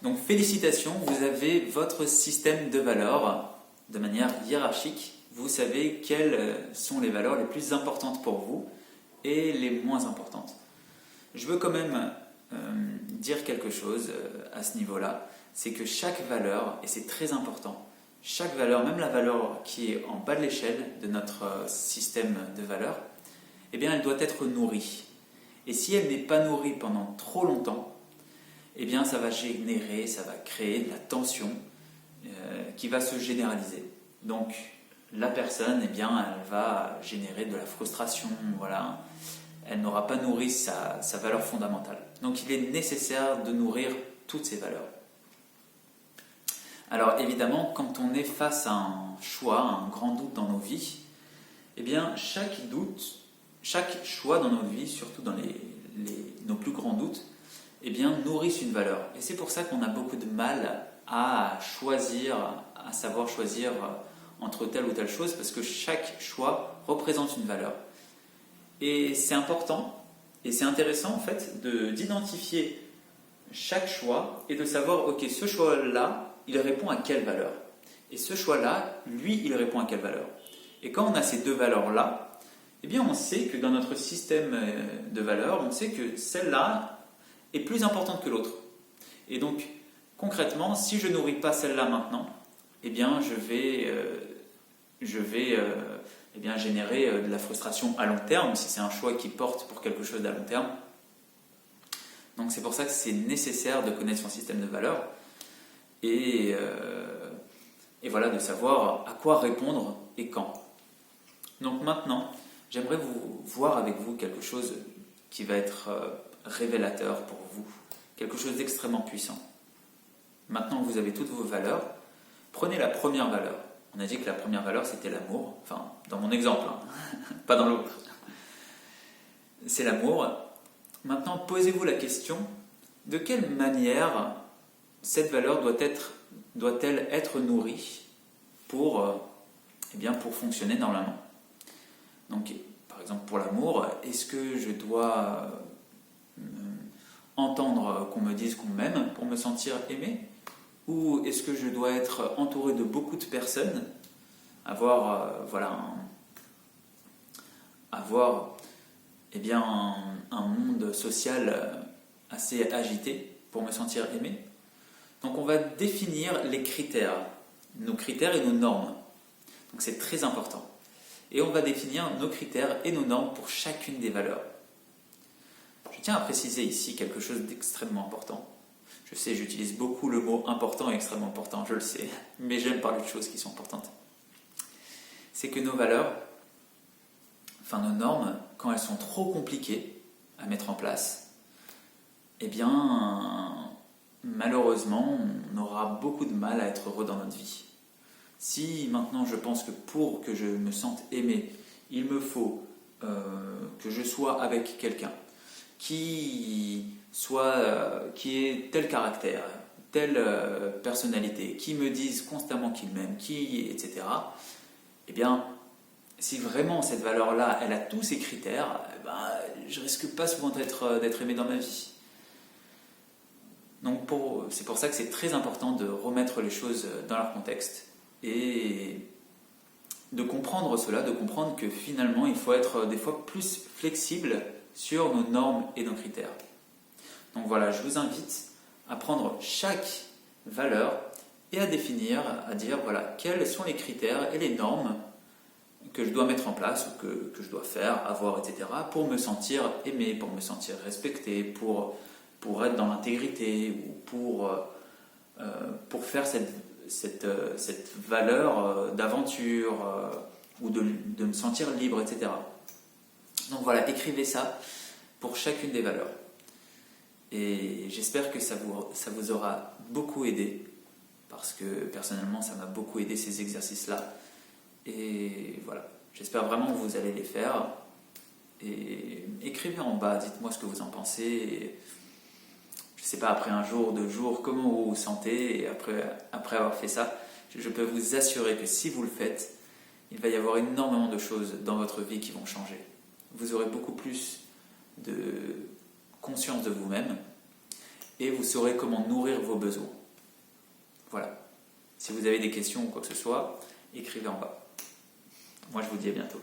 Donc félicitations, vous avez votre système de valeurs de manière hiérarchique. Vous savez quelles sont les valeurs les plus importantes pour vous et les moins importantes. Je veux quand même dire quelque chose à ce niveau-là, c'est que chaque valeur, et c'est très important, chaque valeur, même la valeur qui est en bas de l'échelle de notre système de valeurs, eh bien elle doit être nourrie. Et si elle n'est pas nourrie pendant trop longtemps, eh bien ça va générer, ça va créer de la tension qui va se généraliser. Donc la personne, eh bien, elle va générer de la frustration, voilà. Elle n'aura pas nourri sa valeur fondamentale. Donc il est nécessaire de nourrir toutes ces valeurs. Alors évidemment, quand on est face à un choix, à un grand doute dans nos vies, eh bien chaque doute, chaque choix dans nos vies, surtout dans nos plus grands doutes, eh bien nourrissent une valeur. Et c'est pour ça qu'on a beaucoup de mal à choisir, à savoir choisir entre telle ou telle chose, parce que chaque choix représente une valeur. Et c'est important et c'est intéressant en fait d'identifier chaque choix et de savoir, ok, ce choix-là, il répond à quelle valeur? Et ce choix-là, lui, il répond à quelle valeur? Et quand on a ces deux valeurs-là, eh bien on sait que dans notre système de valeurs, on sait que celle-là est plus importante que l'autre. Et donc, concrètement, si je nourris pas celle-là maintenant, eh bien je vais eh bien, générer de la frustration à long terme, si c'est un choix qui porte pour quelque chose à long terme. Donc c'est pour ça que c'est nécessaire de connaître son système de valeurs et voilà, de savoir à quoi répondre et quand. Donc maintenant, j'aimerais voir avec vous quelque chose qui va être révélateur pour vous, quelque chose d'extrêmement puissant. Maintenant que vous avez toutes vos valeurs, prenez la première valeur. On a dit que la première valeur, c'était l'amour. Enfin, dans mon exemple, hein, pas dans l'autre. C'est l'amour. Maintenant, posez-vous la question, de quelle manière cette valeur doit-elle être nourrie pour fonctionner normalement? Donc, par exemple, pour l'amour, est-ce que je dois entendre qu'on me dise qu'on m'aime pour me sentir aimé? Ou est-ce que je dois être entouré de beaucoup de personnes, avoir eh bien, un monde social assez agité pour me sentir aimé? Donc on va définir les critères, nos critères et nos normes. Donc c'est très important. Et on va définir nos critères et nos normes pour chacune des valeurs. Je tiens à préciser ici quelque chose d'extrêmement important. Je sais, j'utilise beaucoup le mot important et extrêmement important, je le sais, mais j'aime parler de choses qui sont importantes. C'est que nos valeurs, enfin nos normes, quand elles sont trop compliquées à mettre en place, eh bien, malheureusement, on aura beaucoup de mal à être heureux dans notre vie. Si maintenant je pense que pour que je me sente aimé, il me faut que je sois avec quelqu'un qui ait tel caractère, telle personnalité, qui me dise constamment qu'il m'aime, etc. Eh bien, si vraiment cette valeur-là, elle a tous ces critères, eh ben, je risque pas souvent d'être aimé dans ma vie. Donc c'est pour ça que c'est très important de remettre les choses dans leur contexte et de comprendre cela, de comprendre que finalement, il faut être des fois plus flexible sur nos normes et nos critères. Donc voilà, je vous invite à prendre chaque valeur et à définir, à dire voilà, quels sont les critères et les normes que je dois mettre en place ou que je dois faire, avoir, etc. pour me sentir aimé, pour me sentir respecté, pour être dans l'intégrité ou pour faire cette valeur d'aventure ou de me sentir libre, etc. Donc voilà, écrivez ça pour chacune des valeurs. Et j'espère que ça vous aura beaucoup aidé, parce que personnellement, ça m'a beaucoup aidé ces exercices-là. Et voilà, j'espère vraiment que vous allez les faire. Et écrivez en bas, dites-moi ce que vous en pensez. Et je ne sais pas, après un jour, 2 jours, comment vous vous sentez. Et après avoir fait ça, je peux vous assurer que si vous le faites, il va y avoir énormément de choses dans votre vie qui vont changer. Vous aurez beaucoup plus de conscience de vous-même et vous saurez comment nourrir vos besoins. Voilà. Si vous avez des questions ou quoi que ce soit, écrivez en bas. Moi, je vous dis à bientôt.